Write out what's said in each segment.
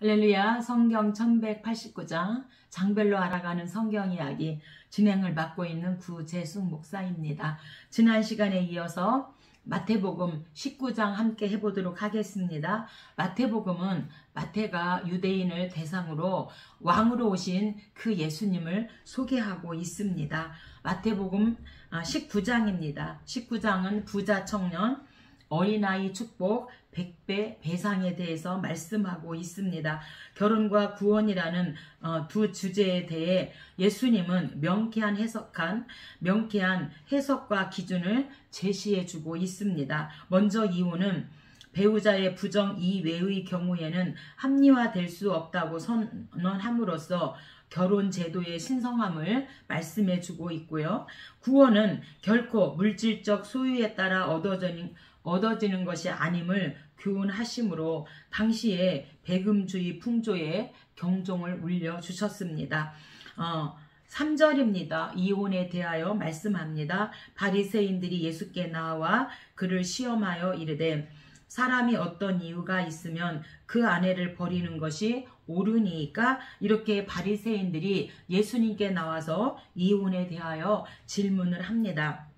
할렐루야. 성경 1189장 장별로 알아가는 성경 이야기 진행을 맡고 있는 구재숙 목사입니다. 지난 시간에 이어서 마태복음 19장 함께 해보도록 하겠습니다. 마태복음은 마태가 유대인을 대상으로 왕으로 오신 그 예수님을 소개하고 있습니다. 마태복음 19장입니다. 19장은 부자 청년, 어린아이 축복, 100배 배상에 대해서 말씀하고 있습니다. 결혼과 구원이라는 두 주제에 대해 예수님은 명쾌한 해석과 기준을 제시해주고 있습니다. 먼저 이유는 배우자의 부정 이외의 경우에는 합리화될 수 없다고 선언함으로써 결혼 제도의 신성함을 말씀해주고 있고요. 구원은 결코 물질적 소유에 따라 얻어지는 것이 아님을 교훈하심으로 당시에 배금주의 풍조에 경종을 울려주셨습니다. 3절입니다. 이혼에 대하여 말씀합니다. 바리새인들이 예수께 나와 그를 시험하여 이르되 사람이 어떤 이유가 있으면 그 아내를 버리는 것이 옳으니까, 이렇게 바리새인들이 예수님께 나와서 이혼에 대하여 질문을 합니다.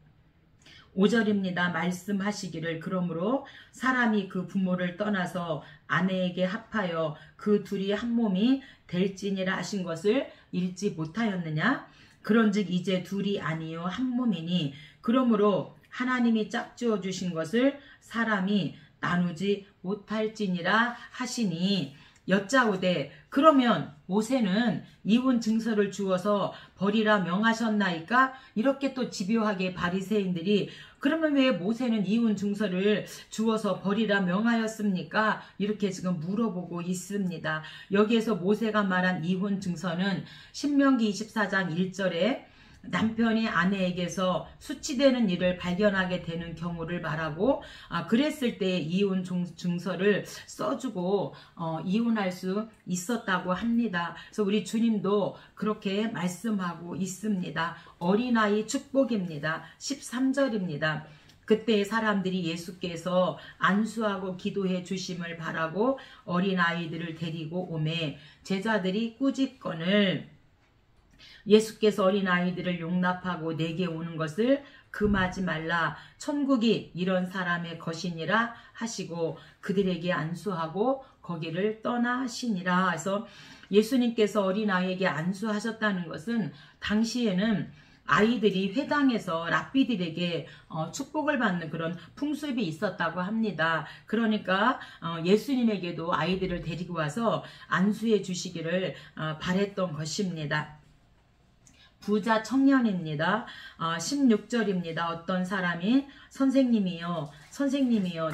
5절입니다. 말씀하시기를 그러므로 사람이 그 부모를 떠나서 아내에게 합하여 그 둘이 한 몸이 될지니라 하신 것을 읽지 못하였느냐? 그런즉 이제 둘이 아니요 한 몸이니 그러므로 하나님이 짝지어 주신 것을 사람이 나누지 못할지니라 하시니, 여짜오되 그러면 모세는 이혼 증서를 주어서 버리라 명하셨나이까? 이렇게 또 집요하게 바리새인들이 그러면 왜 모세는 이혼 증서를 주어서 버리라 명하였습니까? 이렇게 지금 물어보고 있습니다. 여기에서 모세가 말한 이혼 증서는 신명기 24장 1절에 남편이 아내에게서 수치되는 일을 발견하게 되는 경우를 말하고, 그랬을 때 이혼 증서를 써주고 이혼할 수 있었다고 합니다. 그래서 우리 주님도 그렇게 말씀하고 있습니다. 어린아이 축복입니다. 13절입니다. 그때 사람들이 예수께서 안수하고 기도해 주심을 바라고 어린아이들을 데리고 오매 제자들이 꾸짖거늘 예수께서 어린아이들을 용납하고 내게 오는 것을 금하지 말라. 천국이 이런 사람의 것이니라 하시고 그들에게 안수하고 거기를 떠나시니라. 그래서 예수님께서 어린아이에게 안수하셨다는 것은 당시에는 아이들이 회당에서 랍비들에게 축복을 받는 그런 풍습이 있었다고 합니다. 그러니까 예수님에게도 아이들을 데리고 와서 안수해 주시기를 바랬던 것입니다. 부자 청년입니다. 16절입니다. 어떤 사람이 선생님이여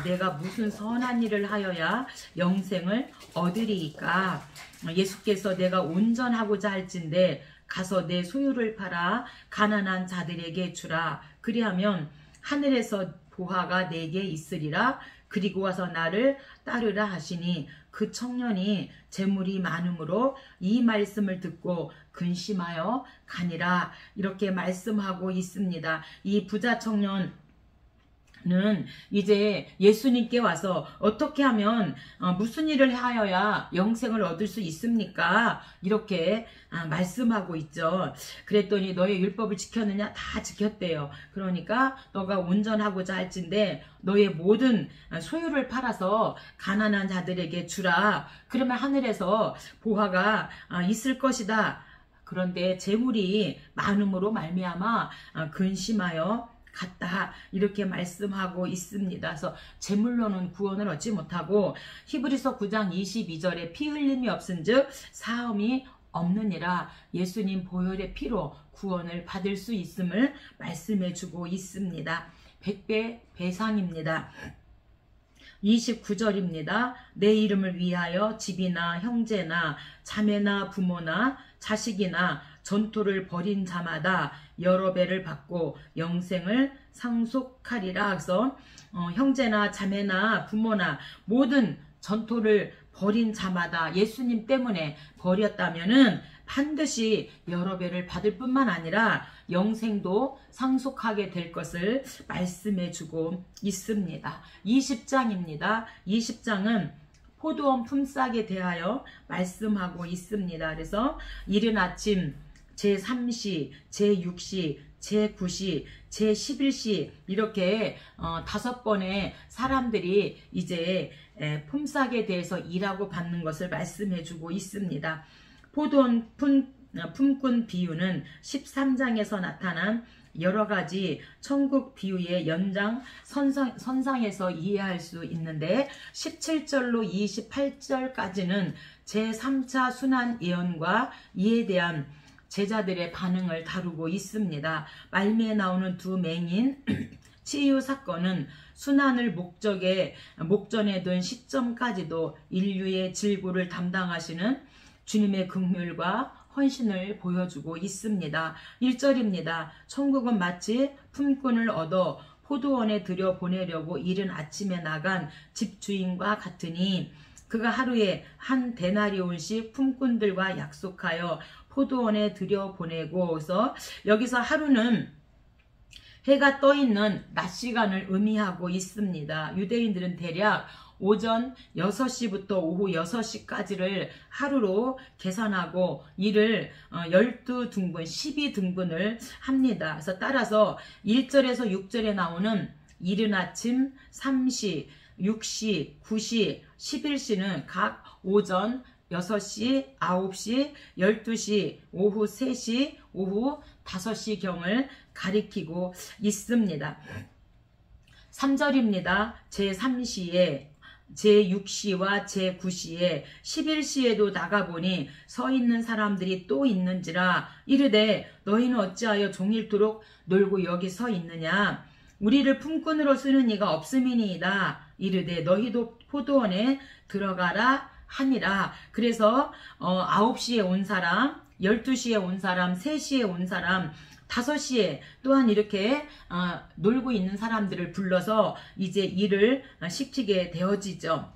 내가 무슨 선한 일을 하여야 영생을 얻으리이까? 예수께서 내가 온전하고자 할진대 가서 내 소유를 팔아 가난한 자들에게 주라. 그리하면 하늘에서 보화가 내게 있으리라. 그리고 와서 나를 따르라 하시니, 그 청년이 재물이 많으므로 이 말씀을 듣고 근심하여 가니라. 이렇게 말씀하고 있습니다. 이 부자 청년은 이제 예수님께 와서 어떻게 하면 무슨 일을 하여야 영생을 얻을 수 있습니까? 이렇게 말씀하고 있죠. 그랬더니 너의 율법을 지켰느냐? 다 지켰대요. 그러니까 너가 온전하고자 할진대 너의 모든 소유를 팔아서 가난한 자들에게 주라. 그러면 하늘에서 보화가 있을 것이다. 그런데 재물이 많음으로 말미암아 근심하여 갔다. 이렇게 말씀하고 있습니다. 그래서 재물로는 구원을 얻지 못하고, 히브리서 9장 22절에 피 흘림이 없은즉 사함이 없느니라. 예수님 보혈의 피로 구원을 받을 수 있음을 말씀해 주고 있습니다. 100배 배상입니다. 29절입니다. 내 이름을 위하여 집이나 형제나 자매나 부모나 자식이나 전토를 벌인 자마다 여러 배를 받고 영생을 상속하리라. 그래서 형제나 자매나 부모나 모든 전토를 벌인 자마다 예수님 때문에 버렸다면은 반드시 여러 배를 받을 뿐만 아니라 영생도 상속하게 될 것을 말씀해 주고 있습니다. 20장입니다. 20장은 포도원 품삯에 대하여 말씀하고 있습니다. 그래서 이른 아침 제3시, 제6시, 제9시, 제11시 이렇게 5번의 사람들이 이제 품삯에 대해서 일하고 받는 것을 말씀해 주고 있습니다. 포도원 품꾼 비유는 13장에서 나타난 여러가지 천국 비유의 연장 선상에서 이해할 수 있는데 17절로 28절까지는 제3차 순환 예언과 이에 대한 제자들의 반응을 다루고 있습니다. 말미에 나오는 두 맹인 치유 사건은 순환을 목전에 둔 시점까지도 인류의 질고를 담당하시는 주님의 긍휼과 헌신을 보여주고 있습니다. 1절입니다. 천국은 마치 품꾼을 얻어 포도원에 들여보내려고 이른 아침에 나간 집주인과 같으니 그가 하루에 한 데나리온씩 품꾼들과 약속하여 포도원에 들여보내고서 여기서 하루는 해가 떠있는 낮 시간을 의미하고 있습니다. 유대인들은 대략 오전 6시부터 오후 6시까지를 하루로 계산하고 이를 12등분, 12등분을 합니다. 그래서 따라서 1절에서 6절에 나오는 이른 아침 3시, 6시, 9시, 11시는 각 오전 6시, 9시, 12시, 오후 3시, 오후 5시경을 가리키고 있습니다. 3절입니다. 제3시에 제6시와 제9시에 11시에도 나가보니 서 있는 사람들이 또 있는지라 이르되 너희는 어찌하여 종일토록 놀고 여기 서 있느냐 우리를 품꾼으로 쓰는 이가 없음이니이다. 이르되 너희도 포도원에 들어가라 하니라. 그래서 9시에 온 사람, 12시에 온 사람, 3시에 온 사람, 5시에 또한 이렇게 놀고 있는 사람들을 불러서 이제 일을 시키게 되어지죠.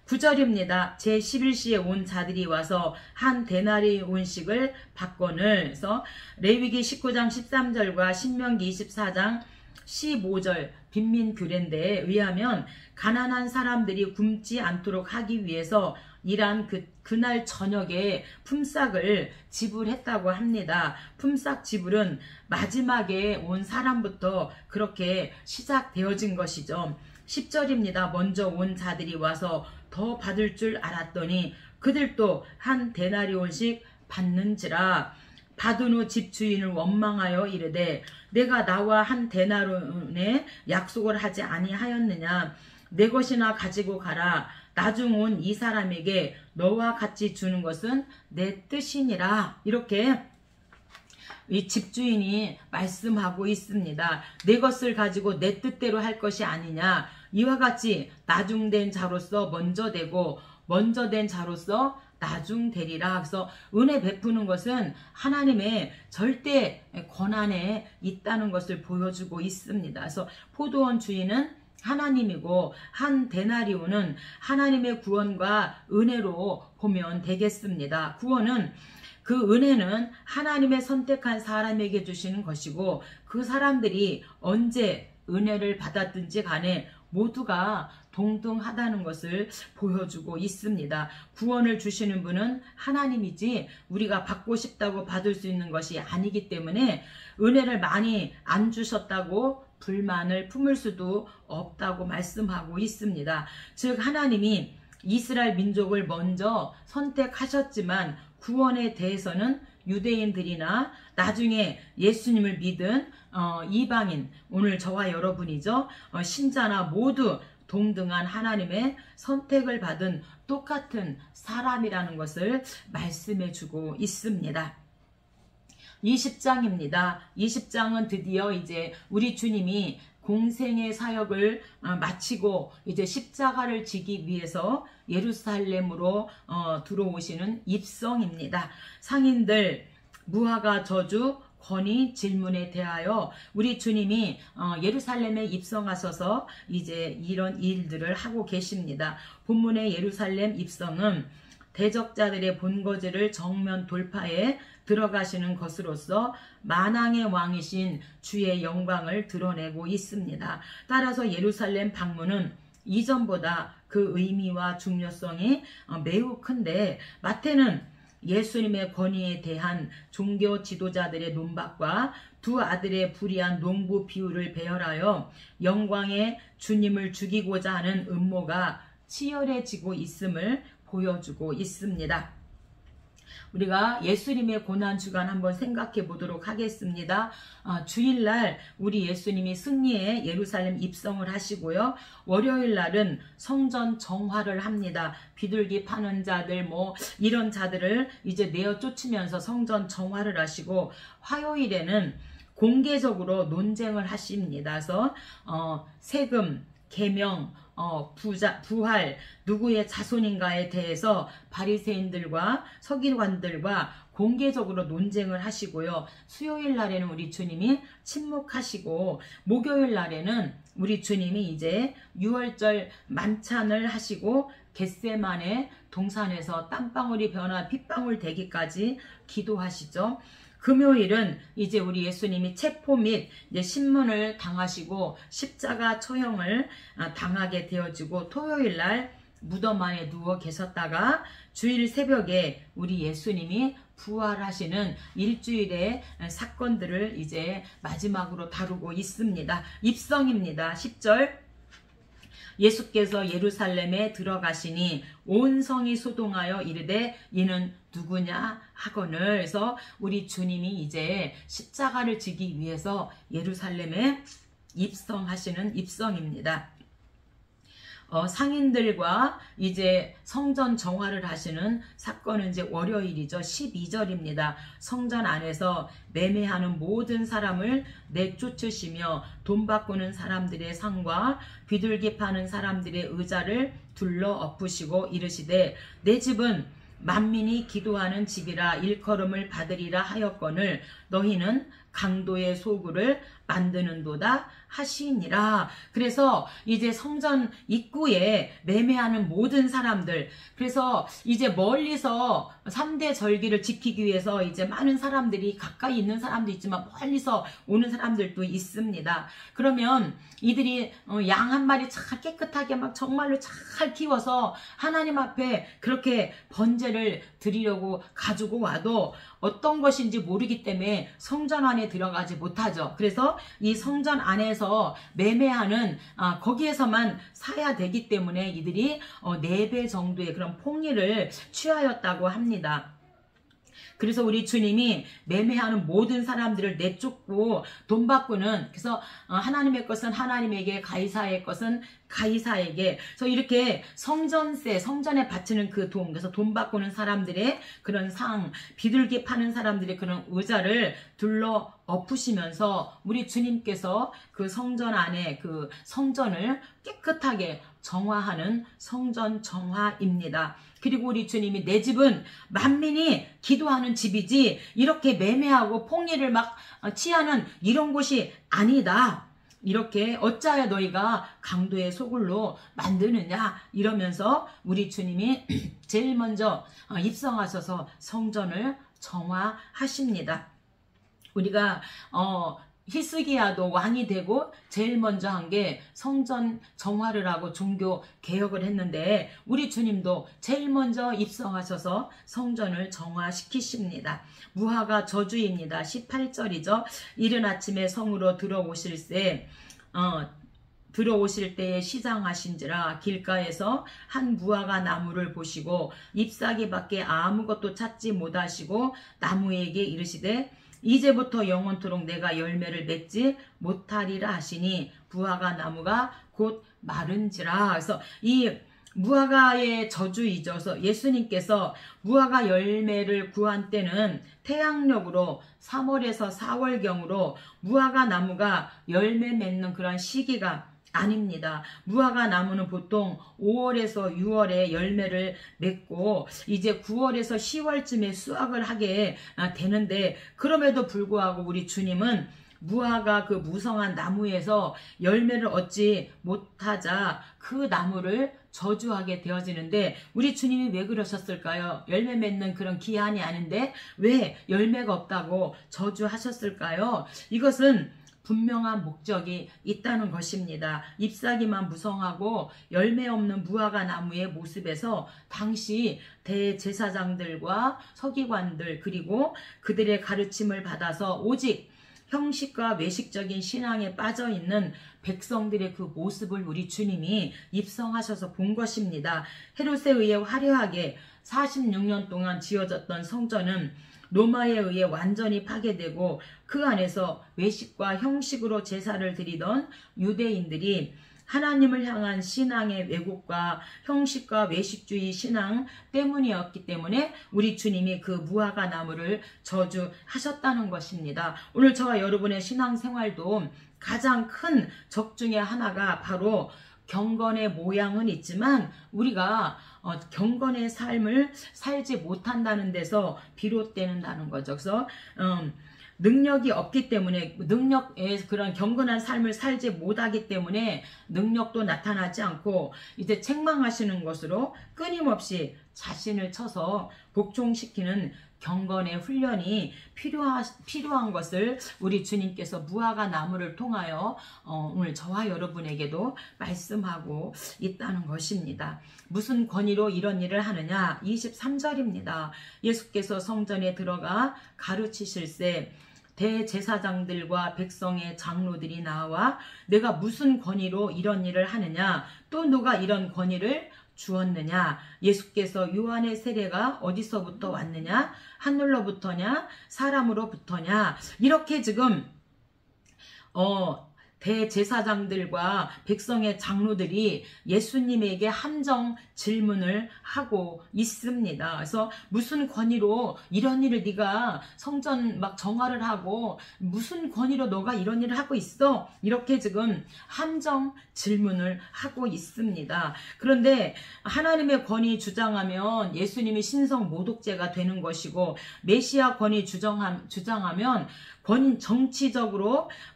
9절입니다. 제11시에 온 자들이 와서 한 데나리온씩을 받거늘. 그래서 레위기 19장 13절과 신명기 24장 15절 빈민규례인데 의하면 가난한 사람들이 굶지 않도록 하기 위해서 일한 그날 저녁에 품삯을 지불했다고 합니다. 품삯 지불은 마지막에 온 사람부터 그렇게 시작되어진 것이죠. 10절입니다. 먼저 온 자들이 와서 더 받을 줄 알았더니 그들도 한 데나리온씩 받는지라. 받은 후 집주인을 원망하여 이르되 내가 나와 한 데나리온에 약속을 하지 아니하였느냐. 내 것이나 가지고 가라. 나중 온 이 사람에게 너와 같이 주는 것은 내 뜻이니라. 이렇게 이 집주인이 말씀하고 있습니다. 내 것을 가지고 내 뜻대로 할 것이 아니냐. 이와 같이 나중된 자로서 먼저 되고 먼저 된 자로서 나중되리라. 그래서 은혜 베푸는 것은 하나님의 절대 권한에 있다는 것을 보여주고 있습니다. 그래서 포도원 주인은 하나님이고 한 데나리온은 하나님의 구원과 은혜로 보면 되겠습니다. 구원은 그 은혜는 하나님의 선택한 사람에게 주시는 것이고 그 사람들이 언제 은혜를 받았든지 간에 모두가 동등하다는 것을 보여주고 있습니다. 구원을 주시는 분은 하나님이지 우리가 받고 싶다고 받을 수 있는 것이 아니기 때문에 은혜를 많이 안 주셨다고 불만을 품을 수도 없다고 말씀하고 있습니다. 즉 하나님이 이스라엘 민족을 먼저 선택하셨지만 구원에 대해서는 유대인들이나 나중에 예수님을 믿은 이방인, 오늘 저와 여러분이죠. 신자나 모두 동등한 하나님의 선택을 받은 똑같은 사람이라는 것을 말씀해 주고 있습니다. 20장입니다. 20장은 드디어 이제 우리 주님이 공생의 사역을 마치고 이제 십자가를 지기 위해서 예루살렘으로 들어오시는 입성입니다. 상인들, 무화과 저주, 권위 질문에 대하여 우리 주님이 예루살렘에 입성하셔서 이제 이런 일들을 하고 계십니다. 본문의 예루살렘 입성은 대적자들의 본거지를 정면 돌파해 들어가시는 것으로서 만왕의 왕이신 주의 영광을 드러내고 있습니다. 따라서 예루살렘 방문은 이전보다 그 의미와 중요성이 매우 큰데, 마태는 예수님의 권위에 대한 종교 지도자들의 논박과 두 아들의 불의한 농부 비유를 배열하여 영광의 주님을 죽이고자 하는 음모가 치열해지고 있음을 보여주고 있습니다. 우리가 예수님의 고난주간 한번 생각해 보도록 하겠습니다. 주일날 우리 예수님이 승리의 예루살렘 입성을 하시고요. 월요일날은 성전 정화를 합니다. 비둘기 파는 자들 이런 자들을 이제 내어 쫓으면서 성전 정화를 하시고, 화요일에는 공개적으로 논쟁을 하십니다. 그래서 세금, 계명, 부활, 누구의 자손인가에 대해서 바리새인들과 서기관들과 공개적으로 논쟁을 하시고요. 수요일 날에는 우리 주님이 침묵하시고, 목요일 날에는 우리 주님이 이제 유월절 만찬을 하시고 겟세마네 동산에서 땀방울이 변화 핏방울 되기까지 기도하시죠. 금요일은 이제 우리 예수님이 체포 및 이제 신문을 당하시고 십자가 처형을 당하게 되어지고, 토요일 날 무덤 안에 누워 계셨다가 주일 새벽에 우리 예수님이 부활하시는 일주일의 사건들을 이제 마지막으로 다루고 있습니다. 입성입니다. 10절. 예수께서 예루살렘에 들어가시니 온 성이 소동하여 이르되 이는 누구냐 하거늘. 그래서 우리 주님이 이제 십자가를 지기 위해서 예루살렘에 입성하시는 입성입니다. 상인들과 이제 성전 정화를 하시는 사건은 이제 월요일이죠. 12절입니다. 성전 안에서 매매하는 모든 사람을 내쫓으시며 돈 바꾸는 사람들의 상과 비둘기 파는 사람들의 의자를 둘러 엎으시고 이르시되 내 집은 만민이 기도하는 집이라 일컬음을 받으리라 하였거늘 너희는 강도의 소굴을 만드는도다 하시니라. 그래서 이제 성전 입구에 매매하는 모든 사람들, 그래서 이제 멀리서 3대 절기를 지키기 위해서 이제 많은 사람들이 가까이 있는 사람도 있지만 멀리서 오는 사람들도 있습니다. 그러면 이들이 양 한 마리 잘 깨끗하게 막 정말로 잘 키워서 하나님 앞에 그렇게 번제를 드리려고 가지고 와도 어떤 것인지 모르기 때문에 성전 안에 들어가지 못하죠. 그래서 이 성전 안에서 매매하는 거기에서만 사야 되기 때문에 이들이 4배 정도의 그런 폭리를 취하였다고 합니다. 그래서 우리 주님이 매매하는 모든 사람들을 내쫓고 돈 바꾸는, 그래서 하나님의 것은 하나님에게, 가이사의 것은 가이사에게, 그래서 이렇게 성전세, 성전에 바치는 그 돈, 그래서 돈 바꾸는 사람들의 그런 상, 비둘기 파는 사람들의 그런 의자를 둘러 엎으시면서 우리 주님께서 그 성전 안에 그 성전을 깨끗하게 정화하는 성전 정화입니다. 그리고 우리 주님이 내 집은 만민이 기도하는 집이지 이렇게 매매하고 폭리를 막 취하는 이런 곳이 아니다. 이렇게 어찌하여 너희가 강도의 소굴로 만드느냐 이러면서 우리 주님이 제일 먼저 입성하셔서 성전을 정화하십니다. 우리가 히스기야도 왕이 되고 제일 먼저 한 게 성전 정화를 하고 종교 개혁을 했는데 우리 주님도 제일 먼저 입성하셔서 성전을 정화시키십니다. 무화과 저주입니다. 18절이죠. 이른 아침에 성으로 들어오실 때에 시장하신지라 길가에서 한 무화과 나무를 보시고 잎사귀밖에 아무것도 찾지 못하시고 나무에게 이르시되 이제부터 영원토록 내가 열매를 맺지 못하리라 하시니 무화과 나무가 곧 마른지라. 그래서 이 무화과의 저주이죠. 그래서 예수님께서 무화과 열매를 구한 때는 태양력으로 3월에서 4월경으로 무화과 나무가 열매 맺는 그런 시기가 아닙니다. 무화과 나무는 보통 5월에서 6월에 열매를 맺고 이제 9월에서 10월쯤에 수확을 하게 되는데, 그럼에도 불구하고 우리 주님은 무화과 그 무성한 나무에서 열매를 얻지 못하자 그 나무를 저주하게 되어지는데, 우리 주님이 왜 그러셨을까요? 열매 맺는 그런 기한이 아닌데 왜 열매가 없다고 저주하셨을까요? 이것은 분명한 목적이 있다는 것입니다. 잎사귀만 무성하고 열매 없는 무화과 나무의 모습에서 당시 대제사장들과 서기관들 그리고 그들의 가르침을 받아서 오직 형식과 외식적인 신앙에 빠져있는 백성들의 그 모습을 우리 주님이 입성하셔서 본 것입니다. 헤롯에 의해 화려하게 46년 동안 지어졌던 성전은 로마에 의해 완전히 파괴되고 그 안에서 외식과 형식으로 제사를 드리던 유대인들이 하나님을 향한 신앙의 왜곡과 형식과 외식주의 신앙 때문이었기 때문에 우리 주님이 그 무화과 나무를 저주하셨다는 것입니다. 오늘 저와 여러분의 신앙생활도 가장 큰 적 중에 하나가 바로 경건의 모양은 있지만 우리가 경건의 삶을 살지 못한다는 데서 비롯되는다는 거죠. 그래서 능력이 없기 때문에 그런 경건한 삶을 살지 못하기 때문에 능력도 나타나지 않고 이제 책망하시는 것으로 끊임없이 자신을 쳐서 복종시키는 경건의 훈련이 필요한 것을 우리 주님께서 무화과 나무를 통하여 오늘 저와 여러분에게도 말씀하고 있다는 것입니다. 무슨 권위로 이런 일을 하느냐? 23절입니다. 예수께서 성전에 들어가 가르치실세 대제사장들과 백성의 장로들이 나와 내가 무슨 권위로 이런 일을 하느냐? 또 누가 이런 권위를 주었느냐? 예수께서 요한의 세례가 어디서부터 왔느냐? 하늘로부터냐? 사람으로부터냐? 이렇게 지금 대제사장들과 백성의 장로들이 예수님에게 함정 질문을 하고 있습니다. 그래서 무슨 권위로 이런 일을 네가 성전 막 정화를 하고 무슨 권위로 너가 이런 일을 하고 있어? 이렇게 지금 함정 질문을 하고 있습니다. 그런데 하나님의 권위 주장하면 예수님이 신성 모독죄가 되는 것이고 메시아 권위 주장하면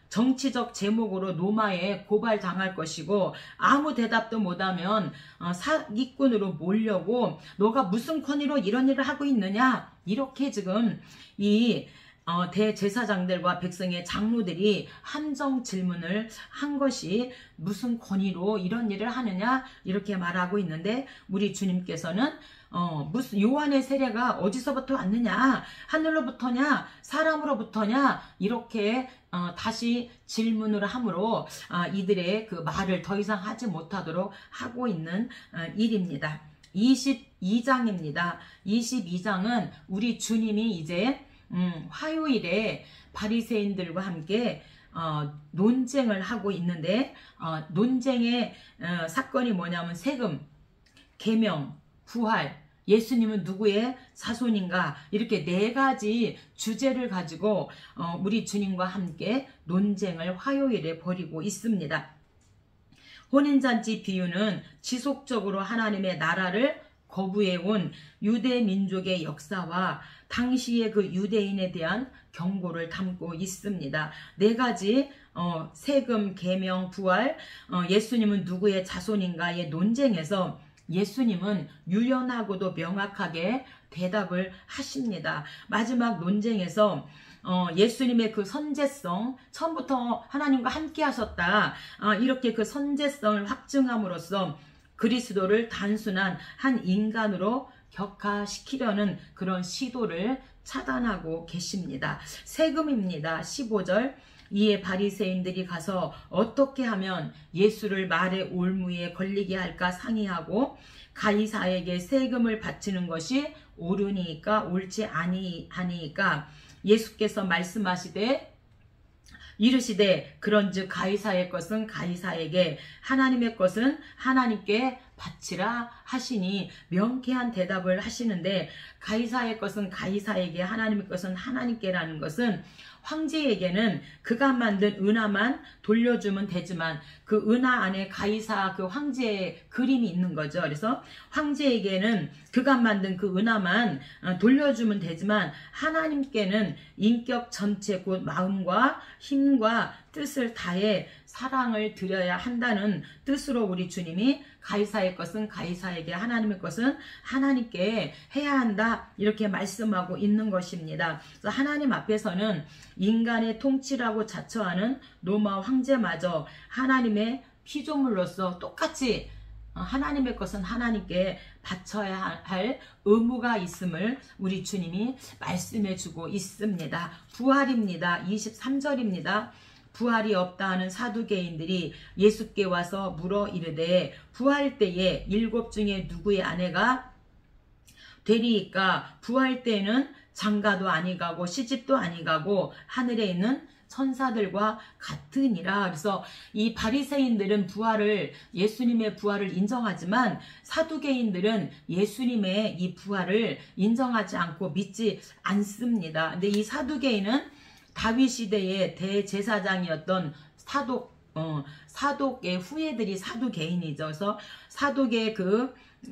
정치적 제목으로 로마에 고발당할 것이고 아무 대답도 못하면 사기꾼으로 몰려고 너가 무슨 권위로 이런 일을 하고 있느냐 이렇게 지금 이 대제사장들과 백성의 장로들이 함정 질문을 한 것이 무슨 권위로 이런 일을 하느냐 이렇게 말하고 있는데 우리 주님께서는 무슨 요한의 세례가 어디서부터 왔느냐 하늘로부터냐 사람으로부터냐 이렇게 다시 질문을 함으로 이들의 그 말을 더 이상 하지 못하도록 하고 있는 일입니다. 22장입니다. 22장은 우리 주님이 이제 화요일에 바리새인들과 함께 논쟁을 하고 있는데 논쟁의 사건이 뭐냐면 세금, 계명, 부활, 예수님은 누구의 자손인가 이렇게 네 가지 주제를 가지고 우리 주님과 함께 논쟁을 화요일에 벌이고 있습니다. 혼인잔치 비유는 지속적으로 하나님의 나라를 거부해온 유대 민족의 역사와 당시의 그 유대인에 대한 경고를 담고 있습니다. 네 가지 세금, 계명, 부활, 예수님은 누구의 자손인가의 논쟁에서 예수님은 유연하고도 명확하게 대답을 하십니다. 마지막 논쟁에서 예수님의 그 선제성, 처음부터 하나님과 함께 하셨다. 이렇게 그 선제성을 확증함으로써 그리스도를 단순한 한 인간으로 격화시키려는 그런 시도를 차단하고 계십니다. 세금입니다. 15절. 이에 바리새인들이 가서 어떻게 하면 예수를 말의 올무에 걸리게 할까 상의하고 가이사에게 세금을 바치는 것이 옳으니까 옳지 아니하니까 예수께서 말씀하시되 이르시되 그런즉 가이사의 것은 가이사에게 하나님의 것은 하나님께 바치라 하시니 명쾌한 대답을 하시는데 가이사의 것은 가이사에게 하나님의 것은 하나님께라는 것은 황제에게는 그가 만든 은하만 돌려주면 되지만 그 은하 안에 가이사 그 황제의 그림이 있는 거죠. 그래서 황제에게는 그가 만든 그 은하만 돌려주면 되지만 하나님께는 인격 전체 곧 마음과 힘과 뜻을 다해 사랑을 드려야 한다는 뜻으로 우리 주님이 가이사의 것은 가이사에게 자에게 하나님의 것은 하나님께 해야 한다 이렇게 말씀하고 있는 것입니다. 그래서 하나님 앞에서는 인간의 통치라고 자처하는 로마 황제마저 하나님의 피조물로서 똑같이 하나님의 것은 하나님께 바쳐야 할 의무가 있음을 우리 주님이 말씀해 주고 있습니다. 부활입니다. 23절입니다. 부활이 없다 하는 사두개인들이 예수께 와서 물어 이르되 부활 때에 7 중에 누구의 아내가 되리이까? 부활 때에는 장가도 아니가고 시집도 아니가고 하늘에 있는 천사들과 같으니라. 그래서 이 바리새인들은 예수님의 부활을 인정하지만 사두개인들은 예수님의 이 부활을 인정하지 않고 믿지 않습니다. 근데 이 사두개인은 다윗 시대의 대제사장이었던 사독의 후예들이 사두개인이죠. 그래서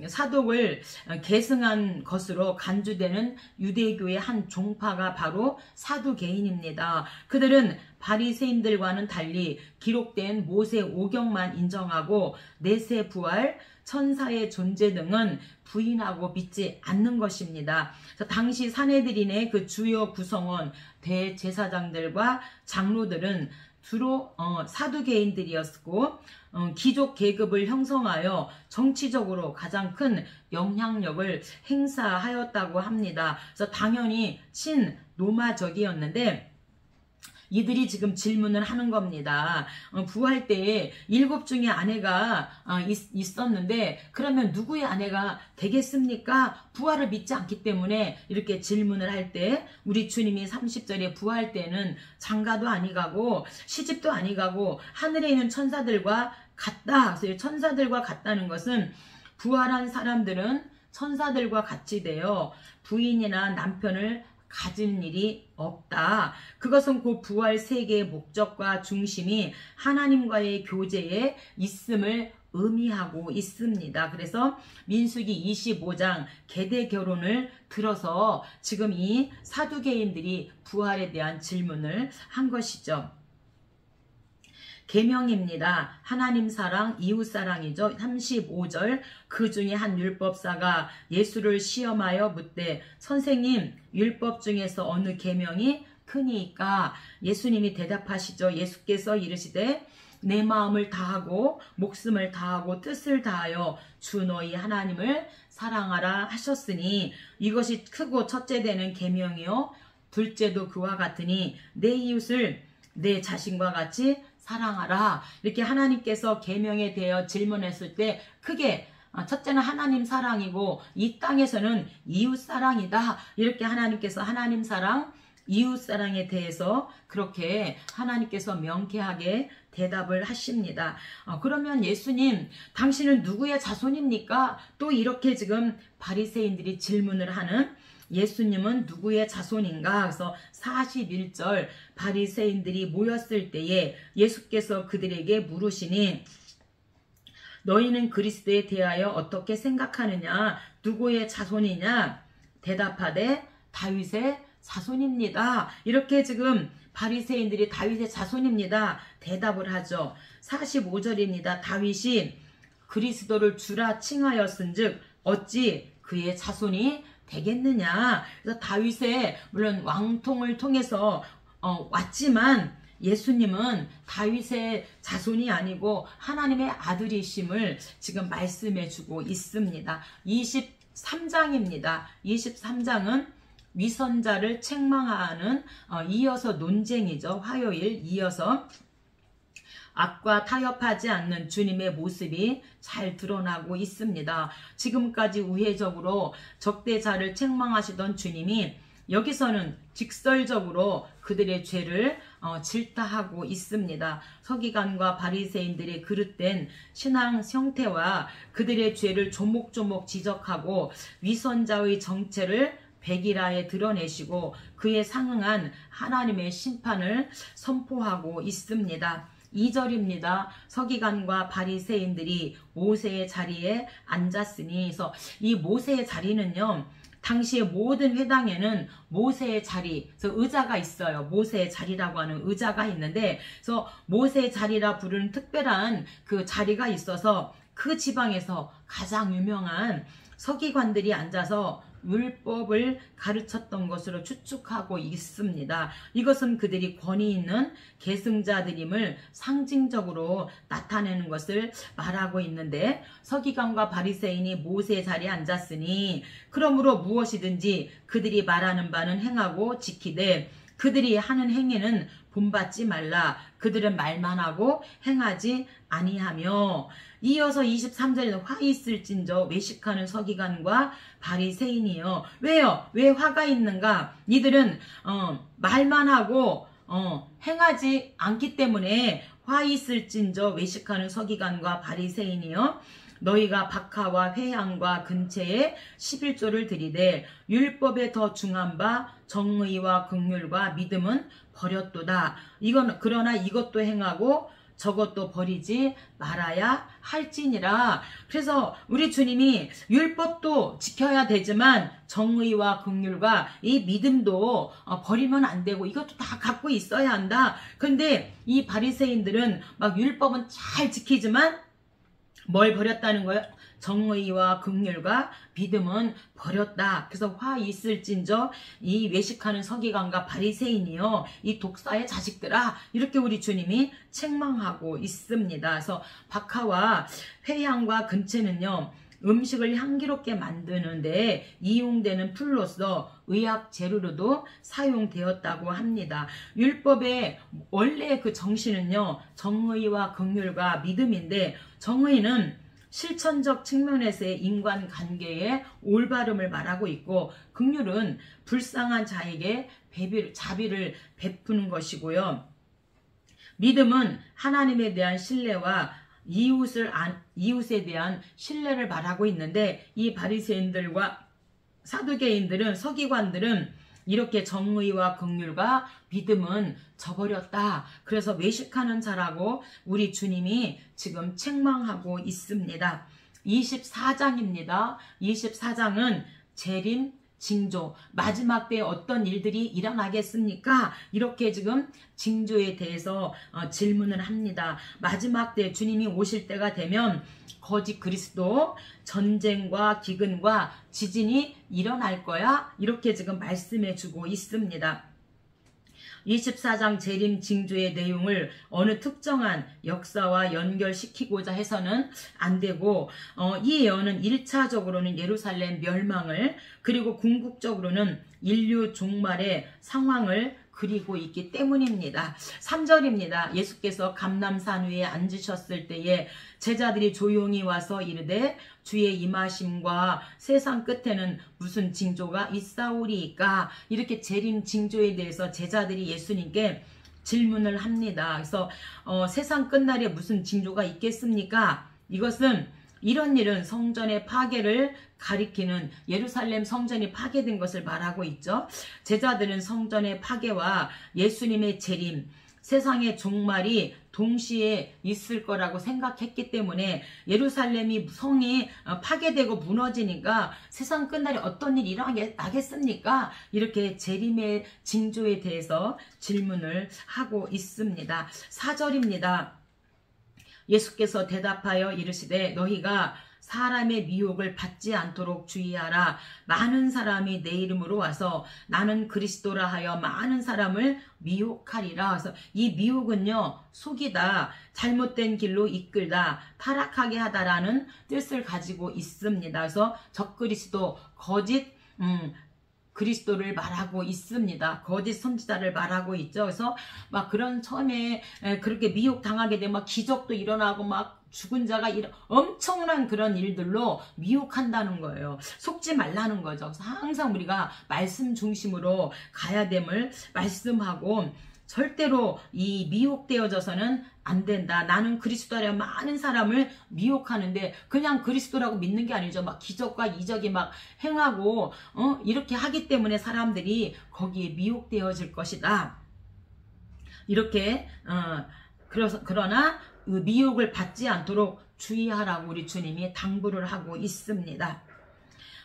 사독을 계승한 것으로 간주되는 유대교의 한 종파가 바로 사두개인입니다. 그들은 바리새인들과는 달리 기록된 모세 오경만 인정하고 내세 부활, 천사의 존재 등은 부인하고 믿지 않는 것입니다. 당시 사내들인의 그 주요 구성원 대제사장들과 장로들은 주로 사두개인들이었고 귀족 계급을 형성하여 정치적으로 가장 큰 영향력을 행사하였다고 합니다. 그래서 당연히 친로마적이었는데 이들이 지금 질문을 하는 겁니다. 부활 때에 7 중에 아내가 있었는데 그러면 누구의 아내가 되겠습니까? 부활을 믿지 않기 때문에 이렇게 질문을 할 때 우리 주님이 30절에 부활 때는 장가도 아니가고 시집도 아니가고 하늘에 있는 천사들과 같다. 그래서 천사들과 같다는 것은 부활한 사람들은 천사들과 같이 되어 부인이나 남편을 가진 일이 없다. 그것은 그 부활 세계의 목적과 중심이 하나님과의 교제에 있음을 의미하고 있습니다. 그래서 민수기 25장 계대 결혼을 들어서 지금 이 사두개인들이 부활에 대한 질문을 한 것이죠. 계명입니다. 하나님 사랑, 이웃 사랑이죠. 35절 그 중에 한 율법사가 예수를 시험하여 묻되 선생님 율법 중에서 어느 계명이 크니까? 예수님이 대답하시죠. 예수께서 이르시되 내 마음을 다하고 목숨을 다하고 뜻을 다하여 주 너희 하나님을 사랑하라 하셨으니 이것이 크고 첫째 되는 계명이요 둘째도 그와 같으니 내 이웃을 내 자신과 같이 사랑하라. 이렇게 하나님께서 계명에 대하여 질문했을 때 크게 첫째는 하나님 사랑이고 이 땅에서는 이웃 사랑이다. 이렇게 하나님께서 하나님 사랑, 이웃 사랑에 대해서 그렇게 하나님께서 명쾌하게 대답을 하십니다. 그러면 예수님 당신은 누구의 자손입니까? 또 이렇게 지금 바리새인들이 질문을 하는 예수님은 누구의 자손인가? 그래서 41절 바리새인들이 모였을 때에 예수께서 그들에게 물으시니 너희는 그리스도에 대하여 어떻게 생각하느냐? 누구의 자손이냐? 대답하되 다윗의 자손입니다. 이렇게 지금 바리새인들이 다윗의 자손입니다. 대답을 하죠. 45절입니다. 다윗이 그리스도를 주라 칭하였은즉 어찌 그의 자손이 되겠느냐. 그래서 다윗의 물론 왕통을 통해서 왔지만 예수님은 다윗의 자손이 아니고 하나님의 아들이심을 지금 말씀해 주고 있습니다. 23장입니다. 23장은 위선자를 책망하는 이어서 논쟁이죠. 화요일 이어서 악과 타협하지 않는 주님의 모습이 잘 드러나고 있습니다. 지금까지 우회적으로 적대자를 책망하시던 주님이 여기서는 직설적으로 그들의 죄를 질타하고 있습니다. 서기관과 바리새인들의 그릇된 신앙 형태와 그들의 죄를 조목조목 지적하고 위선자의 정체를 백일하에 드러내시고 그에 상응한 하나님의 심판을 선포하고 있습니다. 2절입니다. 서기관과 바리새인들이 모세의 자리에 앉았으니, 그래서 이 모세의 자리는요, 당시의 모든 회당에는 모세의 자리, 그래서 의자가 있어요. 모세의 자리라고 하는 의자가 있는데, 그래서 모세의 자리라 부르는 특별한 그 자리가 있어서 그 지방에서 가장 유명한 서기관들이 앉아서 율법을 가르쳤던 것으로 추측하고 있습니다. 이것은 그들이 권위 있는 계승자들임을 상징적으로 나타내는 것을 말하고 있는데, 서기관과 바리새인이 모세의 자리에 앉았으니 그러므로 무엇이든지 그들이 말하는 바는 행하고 지키되 그들이 하는 행위는 본받지 말라. 그들은 말만 하고 행하지 아니하며. 이어서 23절에는 화 있을진저 외식하는 서기관과 바리새인이요. 왜요? 왜 화가 있는가? 이들은 말만 하고 행하지 않기 때문에 화 있을진저 외식하는 서기관과 바리새인이요. 너희가 박하와 회향과 근체에 11조를 드리되 율법에 더 중한 바 정의와 긍휼과 믿음은 버렸도다. 그러나 이것도 행하고 저것도 버리지 말아야 할지니라. 그래서 우리 주님이 율법도 지켜야 되지만 정의와 긍휼과 이 믿음도 버리면 안 되고 이것도 다 갖고 있어야 한다. 그런데 이 바리새인들은 막 율법은 잘 지키지만 뭘 버렸다는 거예요? 정의와 긍휼과 믿음은 버렸다. 그래서 화 있을진저 이 외식하는 서기관과 바리새인이요, 이 독사의 자식들아, 이렇게 우리 주님이 책망하고 있습니다. 그래서 박하와 회향과 근체는요, 음식을 향기롭게 만드는데 이용되는 풀로서 의학 재료로도 사용되었다고 합니다. 율법의 원래 그 정신은요, 정의와 긍휼과 믿음인데, 정의는 실천적 측면에서의 인간관계의 올바름을 말하고 있고, 긍휼은 불쌍한 자에게 자비를 베푸는 것이고요. 믿음은 하나님에 대한 신뢰와 이웃에 대한 신뢰를 말하고 있는데, 이 바리새인들과 사두개인들은, 서기관들은 이렇게 정의와 긍휼과 믿음은 저버렸다. 그래서 외식하는 자라고 우리 주님이 지금 책망하고 있습니다. 24장입니다. 24장은 재림, 징조, 마지막 때에 어떤 일들이 일어나겠습니까? 이렇게 지금 징조에 대해서 질문을 합니다. 마지막 때 주님이 오실 때가 되면 거짓 그리스도, 전쟁과 기근과 지진이 일어날 거야. 이렇게 지금 말씀해 주고 있습니다. 24장 재림 징조의 내용을 어느 특정한 역사와 연결시키고자 해서는 안 되고, 이 예언은 1차적으로는 예루살렘 멸망을, 그리고 궁극적으로는 인류 종말의 상황을 그리고 있기 때문입니다. 3절입니다. 예수께서 감람산 위에 앉으셨을 때에 제자들이 조용히 와서 이르되 주의 임하심과 세상 끝에는 무슨 징조가 있사오리이까? 이렇게 재림 징조에 대해서 제자들이 예수님께 질문을 합니다. 그래서 세상 끝날에 무슨 징조가 있겠습니까? 이것은 이런 일은 성전의 파괴를 가리키는, 예루살렘 성전이 파괴된 것을 말하고 있죠. 제자들은 성전의 파괴와 예수님의 재림, 세상의 종말이 동시에 있을 거라고 생각했기 때문에, 예루살렘이 성이 파괴되고 무너지니까 세상 끝날에 어떤 일이 일어나겠습니까? 이렇게 재림의 징조에 대해서 질문을 하고 있습니다. 4절입니다. 예수께서 대답하여 이르시되 너희가 사람의 미혹을 받지 않도록 주의하라. 많은 사람이 내 이름으로 와서 나는 그리스도라 하여 많은 사람을 미혹하리라. 그래서 이 미혹은요, 속이다, 잘못된 길로 이끌다, 타락하게 하다라는 뜻을 가지고 있습니다. 그래서 적그리스도, 거짓 그리스도를 말하고 있습니다. 거짓 선지자를 말하고 있죠. 그래서 막 그런 처음에 그렇게 미혹 당하게 되면 막 기적도 일어나고 막 죽은 자가 엄청난 그런 일들로 미혹한다는 거예요. 속지 말라는 거죠. 그래서 항상 우리가 말씀 중심으로 가야 됨을 말씀하고, 절대로 이 미혹되어져서는 안 된다. 나는 그리스도라 많은 사람을 미혹하는데 그냥 그리스도라고 믿는 게 아니죠. 막 기적과 이적이 막 행하고 이렇게 하기 때문에 사람들이 거기에 미혹되어질 것이다. 이렇게 그러나 미혹을 받지 않도록 주의하라고 우리 주님이 당부를 하고 있습니다.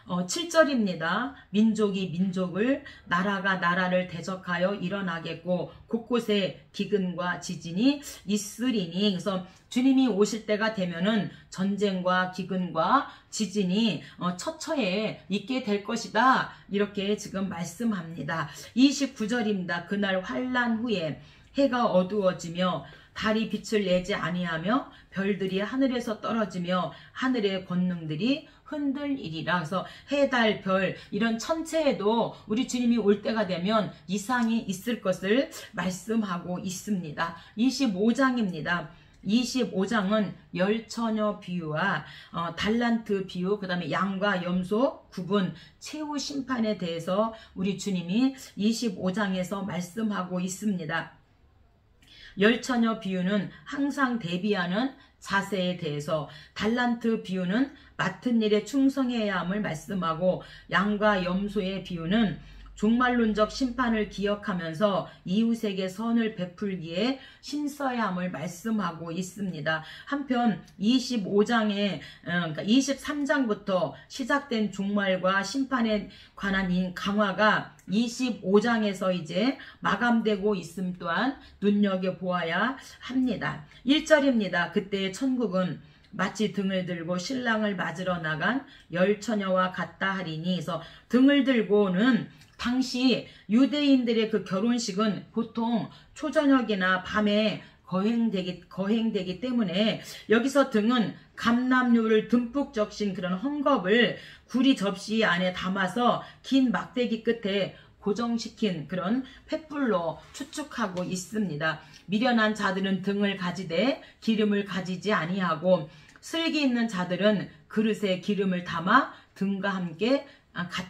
7절입니다. 민족이 민족을, 나라가 나라를 대적하여 일어나겠고 곳곳에 기근과 지진이 있으리니. 그래서 주님이 오실 때가 되면은 전쟁과 기근과 지진이 처처에 있게 될 것이다. 이렇게 지금 말씀합니다. 29절입니다. 그날 환난 후에 해가 어두워지며 달이 빛을 내지 아니하며 별들이 하늘에서 떨어지며 하늘의 권능들이 흔들리리라. 그래서 해, 달, 별 이런 천체에도 우리 주님이 올 때가 되면 이상이 있을 것을 말씀하고 있습니다. 25장입니다. 25장은 열처녀 비유와 달란트 비유, 그 다음에 양과 염소 구분, 최후 심판에 대해서 우리 주님이 25장에서 말씀하고 있습니다. 열처녀 비유는 항상 대비하는 자세에 대해서, 달란트 비유는 맡은 일에 충성해야 함을 말씀하고, 양과 염소의 비유는 종말론적 심판을 기억하면서 이웃에게 선을 베풀기에 힘써야 함을 말씀하고 있습니다. 한편 25장에 그러니까 23장부터 시작된 종말과 심판에 관한 강화가 25장에서 이제 마감되고 있음 또한 눈여겨보아야 합니다. 1절입니다. 그때 천국은 마치 등을 들고 신랑을 맞으러 나간 열처녀와 같다 하리니. 그래서 등을 들고는 당시 유대인들의 그 결혼식은 보통 초저녁이나 밤에 거행되기 때문에 여기서 등은 감람류를 듬뿍 적신 그런 헝겊을 구리 접시 안에 담아서 긴 막대기 끝에 고정시킨 그런 횃불로 추측하고 있습니다. 미련한 자들은 등을 가지되 기름을 가지지 아니하고 슬기 있는 자들은 그릇에 기름을 담아 등과 함께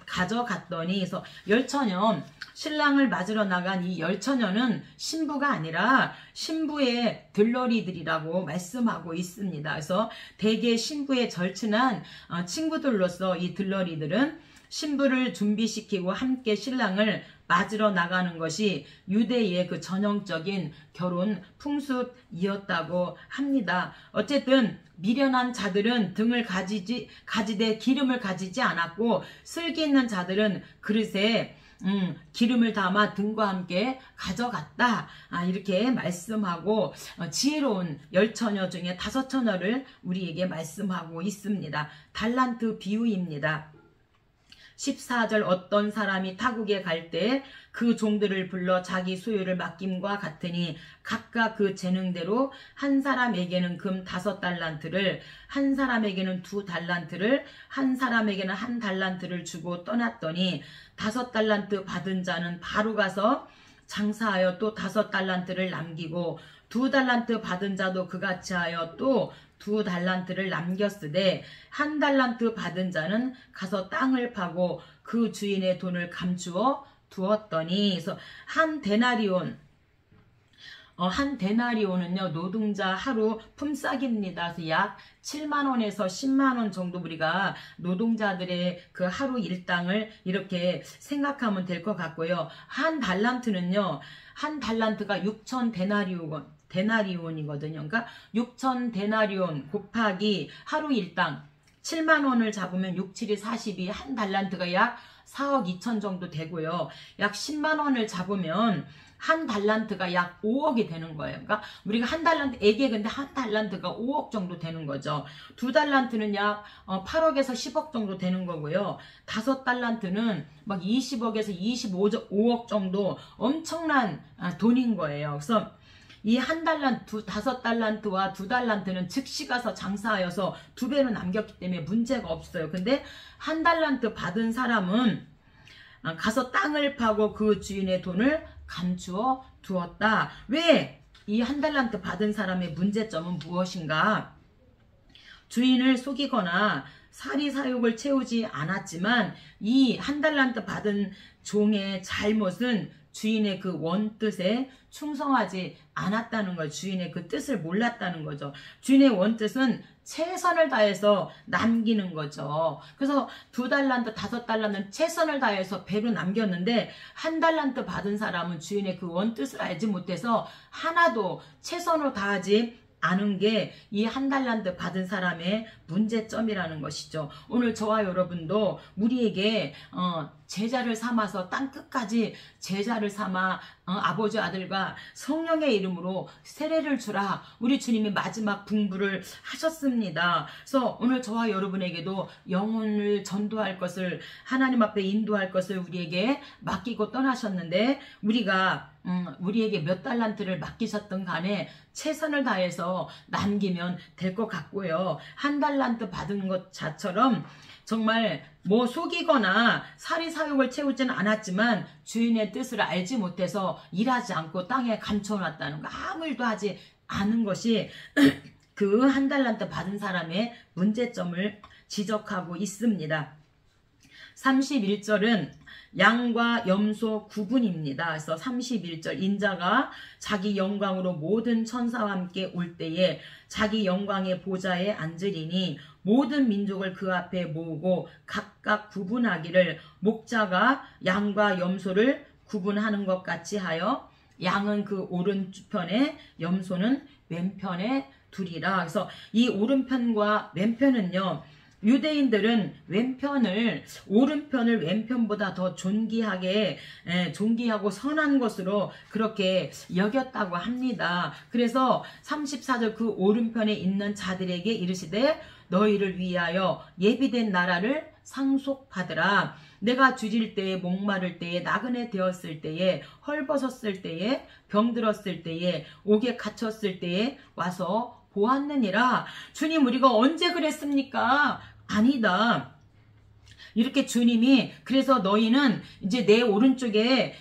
가져갔더니. 그래서 열처녀, 신랑을 맞으러 나간 이 열처녀는 신부가 아니라 신부의 들러리들이라고 말씀하고 있습니다. 그래서 대개 신부의 절친한 친구들로서 이 들러리들은 신부를 준비시키고 함께 신랑을 맞으러 나가는 것이 유대의 그 전형적인 결혼 풍습이었다고 합니다. 어쨌든 미련한 자들은 등을 가지되 기름을 가지지 않았고, 슬기 있는 자들은 그릇에 기름을 담아 등과 함께 가져갔다. 이렇게 말씀하고 지혜로운 열처녀 중에 5처녀를 우리에게 말씀하고 있습니다. 달란트 비유입니다. 14절 어떤 사람이 타국에 갈 때 그 종들을 불러 자기 소유를 맡김과 같으니 각각 그 재능대로 한 사람에게는 금 5달란트를, 한 사람에게는 2달란트를, 한 사람에게는 1달란트를 주고 떠났더니 5달란트 받은 자는 바로 가서 장사하여 또 5달란트를 남기고 2달란트 받은 자도 그같이 하여 또 2달란트를 남겼으되 1달란트 받은 자는 가서 땅을 파고 그 주인의 돈을 감추어 두었더니. 그래서 한 데나리온은요 노동자 하루 품삯입니다. 그래서 약 7만원에서 10만원 정도 우리가 노동자들의 그 하루 일당을 이렇게 생각하면 될 것 같고요. 한 달란트는요, 한 달란트가 6천 데나리온이거든요. 그러니까 6천 데나리온 곱하기 하루 일당 7만원을 잡으면 6, 7이 42, 한 달란트가 약 4억 2천 정도 되고요. 약 10만원을 잡으면 한 달란트가 약 5억이 되는 거예요. 그러니까 우리가 한 달란트, 애게 근데 한 달란트가 5억 정도 되는 거죠. 2달란트는 약 8억에서 10억 정도 되는 거고요. 5달란트는 막 20억에서 25억 정도 엄청난 돈인 거예요. 그래서 이 1달란트, 5달란트와 2달란트는 즉시 가서 장사하여서 2배로 남겼기 때문에 문제가 없어요. 근데 1달란트 받은 사람은 가서 땅을 파고 그 주인의 돈을 감추어 두었다. 왜? 이 1달란트 받은 사람의 문제점은 무엇인가? 주인을 속이거나 사리사욕을 채우지 않았지만 이 1달란트 받은 종의 잘못은 주인의 그 원뜻에 충성하지 않았다는 거예요. 주인의 그 뜻을 몰랐다는 거죠. 주인의 원뜻은 최선을 다해서 남기는 거죠. 그래서 2달란트, 5달란트는 최선을 다해서 배로 남겼는데 1달란트 받은 사람은 주인의 그 원뜻을 알지 못해서 하나도 최선을 다하지 아는 게 이 한 달란트 받은 사람의 문제점이라는 것이죠. 오늘 저와 여러분도 우리에게 제자를 삼아서 땅끝까지 제자를 삼아 아버지 아들과 성령의 이름으로 세례를 주라. 우리 주님이 마지막 분부를 하셨습니다. 그래서 오늘 저와 여러분에게도 영혼을 전도할 것을 하나님 앞에 인도할 것을 우리에게 맡기고 떠나셨는데 우리에게 몇 달란트를 맡기셨던 간에 최선을 다해서 남기면 될 것 같고요. 한 달란트 받은 것 자처럼 정말 뭐 속이거나 사리사욕을 채우지는 않았지만 주인의 뜻을 알지 못해서 일하지 않고 땅에 감춰놨다는 거, 아무 일도 하지 않은 것이 그 한 달란트 받은 사람의 문제점을 지적하고 있습니다. 31절은 양과 염소 구분입니다. 그래서 31절 인자가 자기 영광으로 모든 천사와 함께 올 때에 자기 영광의 보좌에 앉으리니 모든 민족을 그 앞에 모으고 각각 구분하기를 목자가 양과 염소를 구분하는 것 같이 하여 양은 그 오른편에 염소는 왼편에 두리라. 그래서 이 오른편과 왼편은요, 유대인들은 오른편을 왼편보다 더 존귀하고 선한 것으로 그렇게 여겼다고 합니다. 그래서 34절 그 오른편에 있는 자들에게 이르시되 너희를 위하여 예비된 나라를 상속받으라. 내가 주질 때에 목마를 때에 나그네 되었을 때에 헐벗었을 때에 병들었을 때에 옥에 갇혔을 때에 와서 보았느니라. 주님, 우리가 언제 그랬습니까? 아니다. 이렇게 주님이 그래서 너희는 이제 내 오른쪽에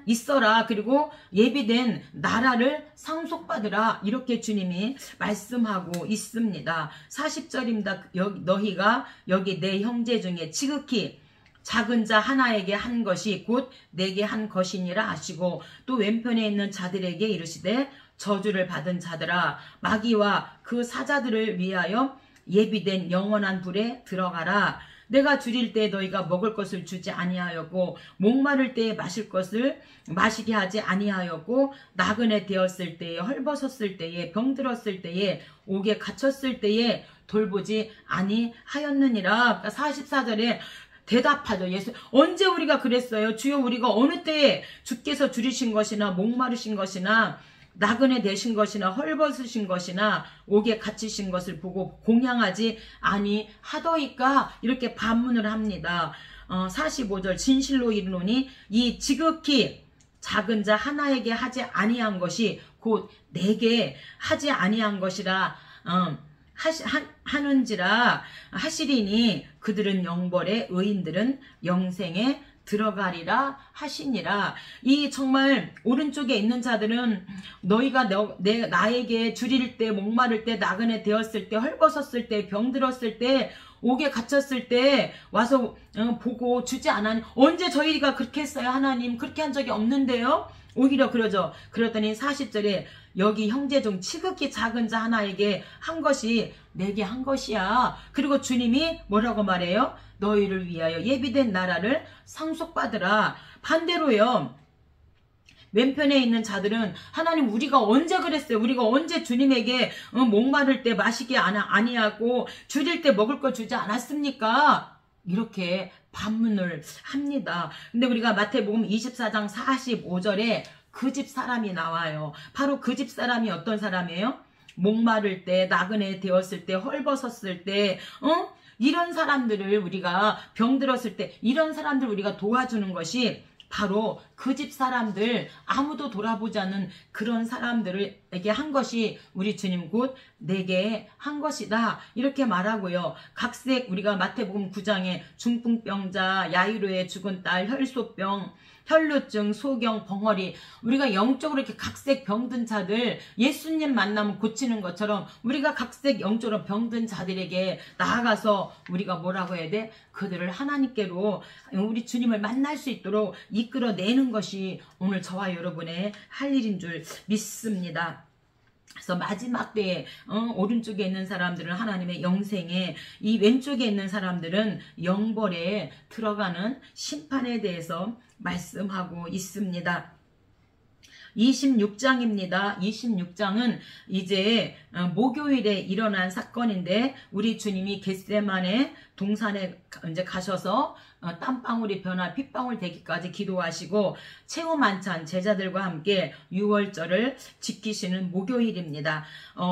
있어라. 그리고 예비된 나라를 상속받으라. 이렇게 주님이 말씀하고 있습니다. 40절입니다. 너희가 여기 내 형제 중에 지극히 작은 자 하나에게 한 것이 곧 내게 한 것이니라 하시고 또 왼편에 있는 자들에게 이르시되 저주를 받은 자들아 마귀와 그 사자들을 위하여 예비된 영원한 불에 들어가라. 내가 줄일 때 너희가 먹을 것을 주지 아니하였고 목마를 때에 마실 것을 마시게 하지 아니하였고 나그네 되었을 때에 헐벗었을 때에 병들었을 때에 옥에 갇혔을 때에 돌보지 아니하였느니라. 44절에 대답하죠. 예수 언제 우리가 그랬어요? 주여 우리가 어느 때에 주께서 줄이신 것이나 목마르신 것이나 나그네 되신 것이나 헐벗으신 것이나 옥에 갇히신 것을 보고 공양하지 아니하더이까. 이렇게 반문을 합니다. 45절 진실로 이르노니 이 지극히 작은 자 하나에게 하지 아니한 것이 곧 내게 하지 아니한 것이라 하는지라 하시리니 그들은 영벌에 의인들은 영생에 들어가리라 하시니라. 이 정말 오른쪽에 있는 자들은 너희가 나에게 줄일 때 목마를 때 나그네 되었을 때 헐벗었을 때 병들었을 때 옥에 갇혔을 때 와서 보고 주지 않았니? 언제 저희가 그렇게 했어요? 하나님 그렇게 한 적이 없는데요. 오히려 그러죠. 그랬더니 40절에 여기 형제 중 지극히 작은 자 하나에게 한 것이 내게 한 것이야. 그리고 주님이 뭐라고 말해요? 너희를 위하여 예비된 나라를 상속받으라. 반대로요. 왼편에 있는 자들은 하나님 우리가 언제 그랬어요? 우리가 언제 주님에게 목마를 때 마시게 아니하고 줄일 때 먹을 거 주지 않았습니까? 이렇게 반문을 합니다. 근데 우리가 마태복음 24장 45절에 그 집 사람이 나와요. 바로 그 집 사람이 어떤 사람이에요? 목마를 때, 나그네 되었을 때, 헐벗었을 때, 이런 사람들을 우리가 병들었을 때 이런 사람들 우리가 도와주는 것이 바로 그 집 사람들, 아무도 돌아보지 않는 그런 사람들에게 한 것이 우리 주님 곧 내게 한 것이다. 이렇게 말하고요. 각색 우리가 마태복음 9장에 중풍병자, 야이로의 죽은 딸, 혈소병, 혈루증, 소경, 벙어리, 우리가 영적으로 이렇게 각색 병든 자들 예수님 만나면 고치는 것처럼 우리가 각색 영적으로 병든 자들에게 나아가서 우리가 뭐라고 해야 돼? 그들을 하나님께로 우리 주님을 만날 수 있도록 이끌어내는 것이 오늘 저와 여러분의 할 일인 줄 믿습니다. 그래서 마지막 때에 오른쪽에 있는 사람들은 하나님의 영생에, 이 왼쪽에 있는 사람들은 영벌에 들어가는 심판에 대해서 말씀하고 있습니다. 26장입니다. 26장은 이제 목요일에 일어난 사건인데 우리 주님이 겟세마네 동산에 이제 가셔서 땀방울이 변화 핏방울 되기까지 기도하시고 최후 만찬 제자들과 함께 유월절을 지키시는 목요일입니다.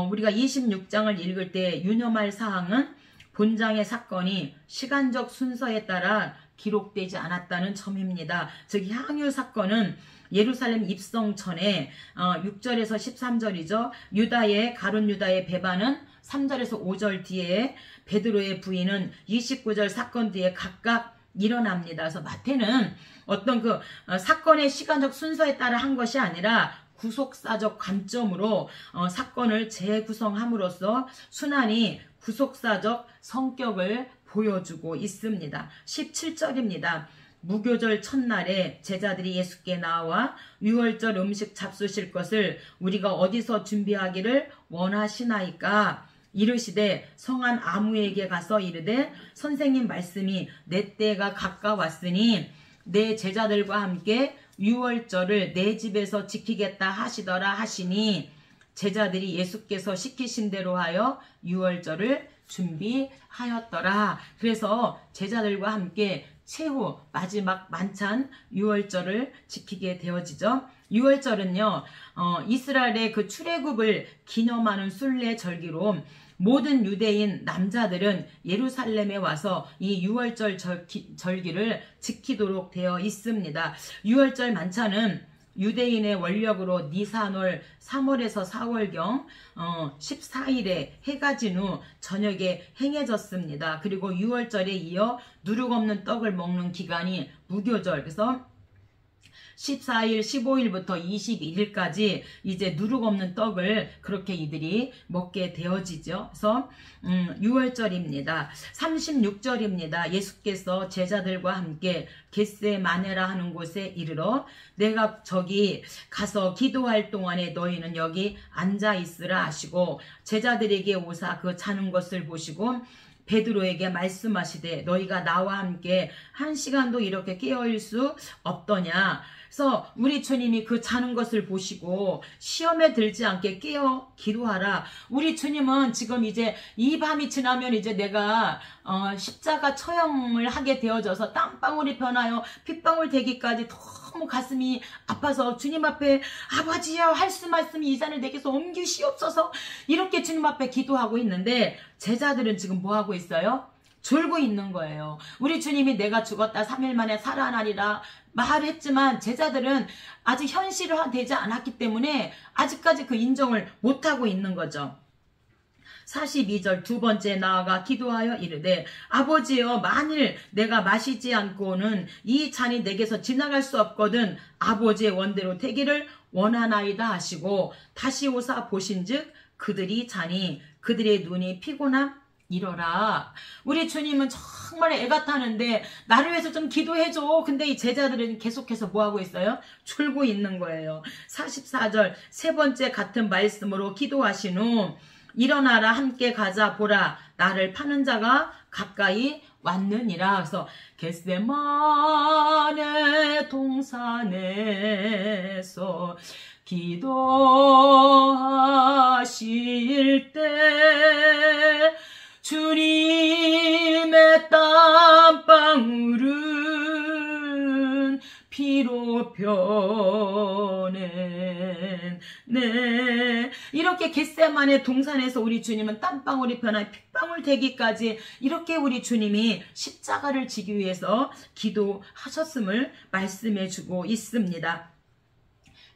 우리가 26장을 읽을 때 유념할 사항은 본장의 사건이 시간적 순서에 따라 기록되지 않았다는 점입니다. 즉 향유 사건은 예루살렘 입성 전에 6절에서 13절이죠. 가룟 유다의 배반은 3절에서 5절 뒤에 베드로의 부인은 29절 사건 뒤에 각각 일어납니다. 그래서 마태는 어떤 그 사건의 시간적 순서에 따라 한 것이 아니라 구속사적 관점으로 사건을 재구성함으로써 순환이 구속사적 성격을 보여주고 있습니다. 17절입니다. 무교절 첫날에 제자들이 예수께 나와 유월절 음식 잡수실 것을 우리가 어디서 준비하기를 원하시나이까? 이르시되 성한 아무에게 가서 이르되 선생님 말씀이 내 때가 가까웠으니 내 제자들과 함께 유월절을 내 집에서 지키겠다 하시더라 하시니 제자들이 예수께서 시키신 대로 하여 유월절을 준비하였더라. 그래서 제자들과 함께 최후 마지막 만찬 유월절을 지키게 되어지죠. 유월절은요 이스라엘의 그 출애굽을 기념하는 순례 절기로 모든 유대인 남자들은 예루살렘에 와서 이 유월절 절기를 지키도록 되어 있습니다. 유월절 만찬은 유대인의 원력으로 니산월 3월에서 4월경 14일에 해가 진 후 저녁에 행해졌습니다. 그리고 유월절에 이어 누룩 없는 떡을 먹는 기간이 무교절. 그래서 14일, 15일부터 21일까지 이제 누룩 없는 떡을 그렇게 이들이 먹게 되어지죠. 그래서 유월절입니다. 36절입니다. 예수께서 제자들과 함께 겟세마네라 하는 곳에 이르러 내가 저기 가서 기도할 동안에 너희는 여기 앉아 있으라 하시고 제자들에게 오사 그 자는 것을 보시고 베드로에게 말씀하시되 너희가 나와 함께 1시간도 이렇게 깨어있을 수 없더냐. 그래서 우리 주님이 그 자는 것을 보시고 시험에 들지 않게 깨어 기도하라. 우리 주님은 지금 이제 이 밤이 지나면 이제 내가 십자가 처형을 하게 되어져서 땀방울이 변하여 핏방울 되기까지 너무 가슴이 아파서 주님 앞에 아버지야 할 말씀이 이 잔을 내게서 옮기시옵소서 이렇게 주님 앞에 기도하고 있는데 제자들은 지금 뭐 하고 있어요? 졸고 있는 거예요. 우리 주님이 내가 죽었다 3일 만에 살아나리라 말했지만 제자들은 아직 현실화되지 않았기 때문에 아직까지 그 인정을 못하고 있는 거죠. 42절 두 번째 나아가 기도하여 이르되 아버지여 만일 내가 마시지 않고는 이 잔이 내게서 지나갈 수 없거든 아버지의 원대로 되기를 원하나이다 하시고 다시 오사 보신즉 그들이 자니 그들의 눈이 피곤함 이러라. 우리 주님은 정말 애가 타는데 나를 위해서 좀 기도해줘. 근데 이 제자들은 계속해서 뭐하고 있어요? 졸고 있는 거예요. 44절 세 번째 같은 말씀으로 기도하신 후 일어나라 함께 가자 보라 나를 파는 자가 가까이 왔느니라. 그래서 겟세마네 동산에서 기도하실 때 주님의 땀방울은 피로 변해 네 이렇게 겟세마네 동산에서 우리 주님은 땀방울이 변한 핏방울 되기까지 이렇게 우리 주님이 십자가를 지기 위해서 기도하셨음을 말씀해 주고 있습니다.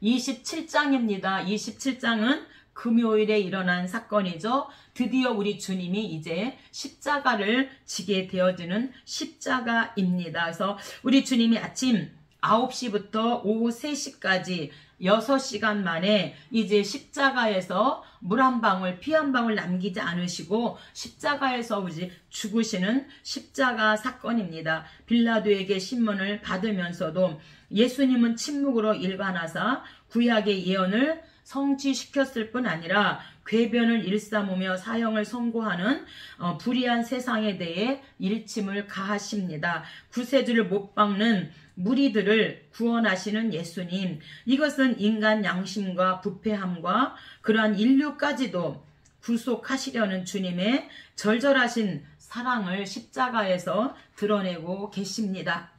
27장입니다. 27장은 금요일에 일어난 사건이죠. 드디어 우리 주님이 이제 십자가를 지게 되어지는 십자가입니다. 그래서 우리 주님이 아침 9시부터 오후 3시까지 6시간 만에 이제 십자가에서 물 한 방울, 피 한 방울 남기지 않으시고 십자가에서 이제 죽으시는 십자가 사건입니다. 빌라도에게 신문을 받으면서도 예수님은 침묵으로 일관하사 구약의 예언을 성취시켰을 뿐 아니라 궤변을 일삼으며 사형을 선고하는 불의한 세상에 대해 일침을 가하십니다. 구세주를 못 박는 무리들을 구원하시는 예수님, 이것은 인간 양심과 부패함과 그러한 인류까지도 구속하시려는 주님의 절절하신 사랑을 십자가에서 드러내고 계십니다.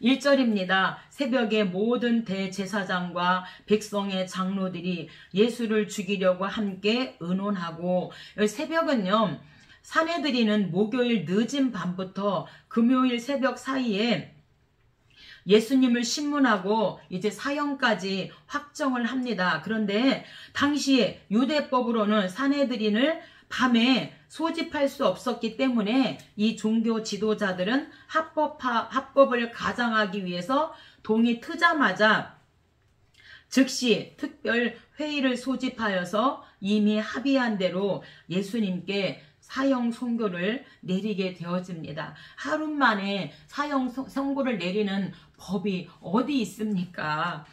1절입니다. 새벽에 모든 대제사장과 백성의 장로들이 예수를 죽이려고 함께 의논하고, 새벽은요, 사내들이는 목요일 늦은 밤부터 금요일 새벽 사이에 예수님을 신문하고 이제 사형까지 확정을 합니다. 그런데 당시에 유대법으로는 사내들인을 밤에 소집할 수 없었기 때문에 이 종교 지도자들은 합법을 가장하기 위해서 동이 트자마자 즉시 특별 회의를 소집하여서 이미 합의한 대로 예수님께 사형 선고를 내리게 되어집니다. 하루 만에 사형 선고를 내리는 법이 어디 있습니까?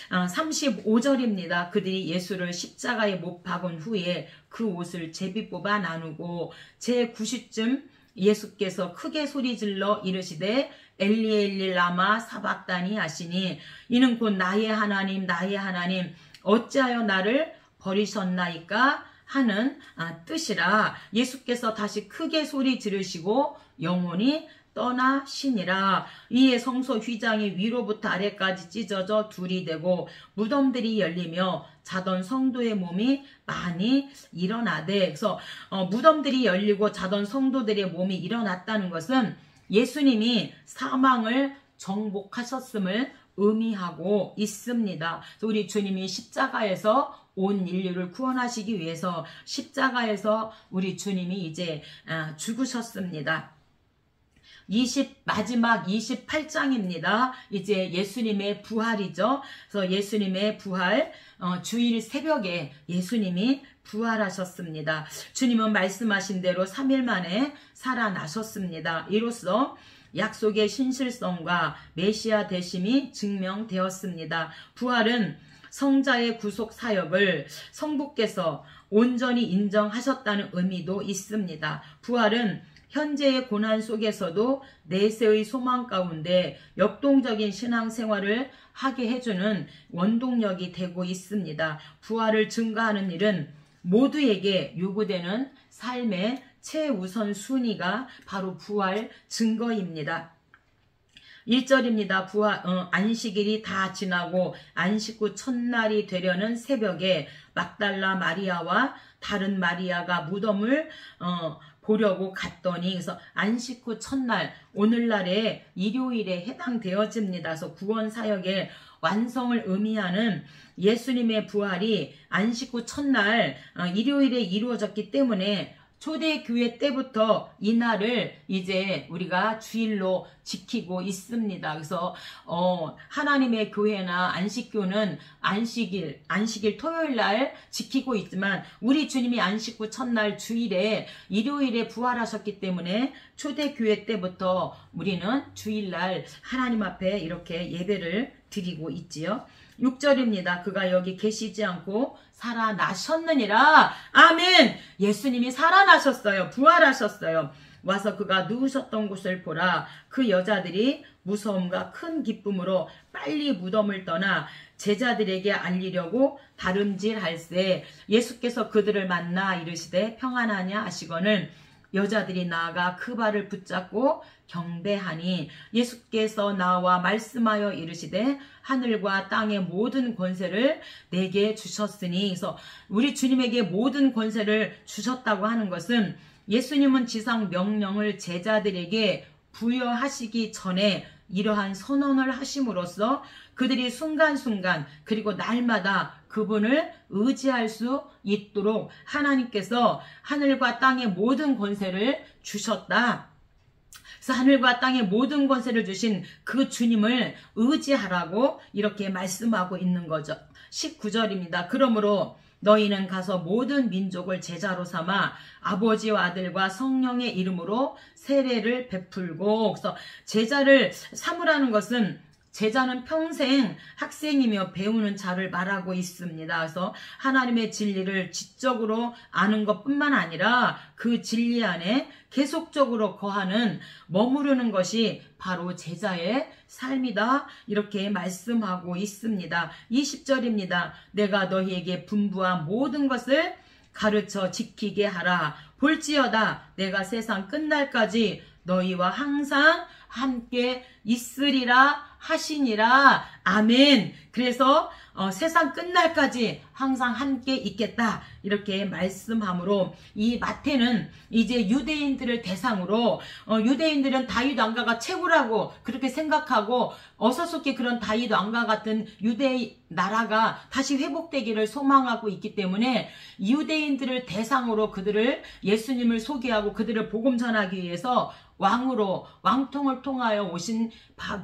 35절입니다. 그들이 예수를 십자가에 못 박은 후에 그 옷을 제비 뽑아 나누고 제9시쯤 예수께서 크게 소리질러 이르시되 엘리 엘리 라마 사박다니 하시니 이는 곧 나의 하나님 나의 하나님 어찌하여 나를 버리셨나이까 하는 뜻이라. 예수께서 다시 크게 소리 지르시고 영원히 떠나시니라. 이에 성소 휘장이 위로부터 아래까지 찢어져 둘이 되고 무덤들이 열리며 자던 성도의 몸이 많이 일어나되, 그래서 무덤들이 열리고 자던 성도들의 몸이 일어났다는 것은 예수님이 사망을 정복하셨음을 의미하고 있습니다. 그래서 우리 주님이 십자가에서 온 인류를 구원하시기 위해서 십자가에서 우리 주님이 이제 죽으셨습니다. 마지막 28장입니다. 이제 예수님의 부활이죠. 그래서 예수님의 부활, 주일 새벽에 예수님이 부활하셨습니다. 주님은 말씀하신 대로 3일 만에 살아나셨습니다. 이로써 약속의 신실성과 메시아 되심이 증명되었습니다. 부활은 성자의 구속 사역을 성부께서 온전히 인정하셨다는 의미도 있습니다. 부활은 현재의 고난 속에서도 내세의 소망 가운데 역동적인 신앙생활을 하게 해주는 원동력이 되고 있습니다. 부활을 증거하는 일은 모두에게 요구되는 삶의 최우선 순위가 바로 부활 증거입니다. 1절입니다. 안식일이 다 지나고 안식 후 첫날이 되려는 새벽에 막달라 마리아와 다른 마리아가 무덤을 보려고 갔더니, 그래서 안식 후 첫날, 오늘날의 일요일에 해당되어집니다. 그래서 구원 사역의 완성을 의미하는 예수님의 부활이 안식 후 첫날 일요일에 이루어졌기 때문에 초대교회 때부터 이날을 이제 우리가 주일로 지키고 있습니다. 그래서 하나님의 교회나 안식교는 안식일 토요일 날 지키고 있지만 우리 주님이 안식 후 첫날 주일에 일요일에 부활하셨기 때문에 초대교회 때부터 우리는 주일날 하나님 앞에 이렇게 예배를 드리고 있지요. 6절입니다. 그가 여기 계시지 않고 살아나셨느니라. 아멘. 예수님이 살아나셨어요. 부활하셨어요. 와서 그가 누우셨던 곳을 보라. 그 여자들이 무서움과 큰 기쁨으로 빨리 무덤을 떠나 제자들에게 알리려고 다름질할세. 예수께서 그들을 만나 이르시되 평안하냐 하시거늘 여자들이 나아가 그 발을 붙잡고 경배하니 예수께서 나와 말씀하여 이르시되 하늘과 땅의 모든 권세를 내게 주셨으니. 그래서 우리 주님에게 모든 권세를 주셨다고 하는 것은 예수님은 지상 명령을 제자들에게 부여하시기 전에 이러한 선언을 하심으로써 그들이 순간순간 그리고 날마다 그분을 의지할 수 있도록 하나님께서 하늘과 땅의 모든 권세를 주셨다. 그래서 하늘과 땅의 모든 권세를 주신 그 주님을 의지하라고 이렇게 말씀하고 있는 거죠. 19절입니다. 그러므로 너희는 가서 모든 민족을 제자로 삼아 아버지와 아들과 성령의 이름으로 세례를 베풀고. 그래서 제자를 삼으라는 것은 제자는 평생 학생이며 배우는 자를 말하고 있습니다. 그래서 하나님의 진리를 지적으로 아는 것뿐만 아니라 그 진리 안에 계속적으로 거하는 머무르는 것이 바로 제자의 삶이다. 이렇게 말씀하고 있습니다. 20절입니다. 내가 너희에게 분부한 모든 것을 가르쳐 지키게 하라. 볼지어다 내가 세상 끝날까지 너희와 항상 함께 있으리라 하시니라. 아멘. 그래서 세상 끝날까지 항상 함께 있겠다. 이렇게 말씀하므로 이 마태는 이제 유대인들을 대상으로 유대인들은 다윗 왕가가 최고라고 그렇게 생각하고 어서속히 그런 다윗 왕가 같은 유대 나라가 다시 회복되기를 소망하고 있기 때문에 유대인들을 대상으로 그들을 예수님을 소개하고 그들을 복음 전하기 위해서 왕으로 왕통을 통하여 오신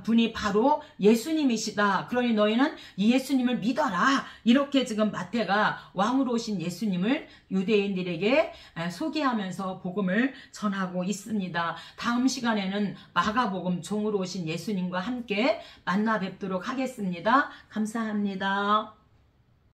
분이 바로 예수님이시다. 그러니 너희는 이 예수님을 믿어라. 이렇게 지금 마태가 왕으로 오신 예수님을 유대인들에게 소개하면서 복음을 전하고 있습니다. 다음 시간에는 마가복음 종으로 오신 예수님과 함께 만나 뵙도록 하겠습니다. 감사합니다.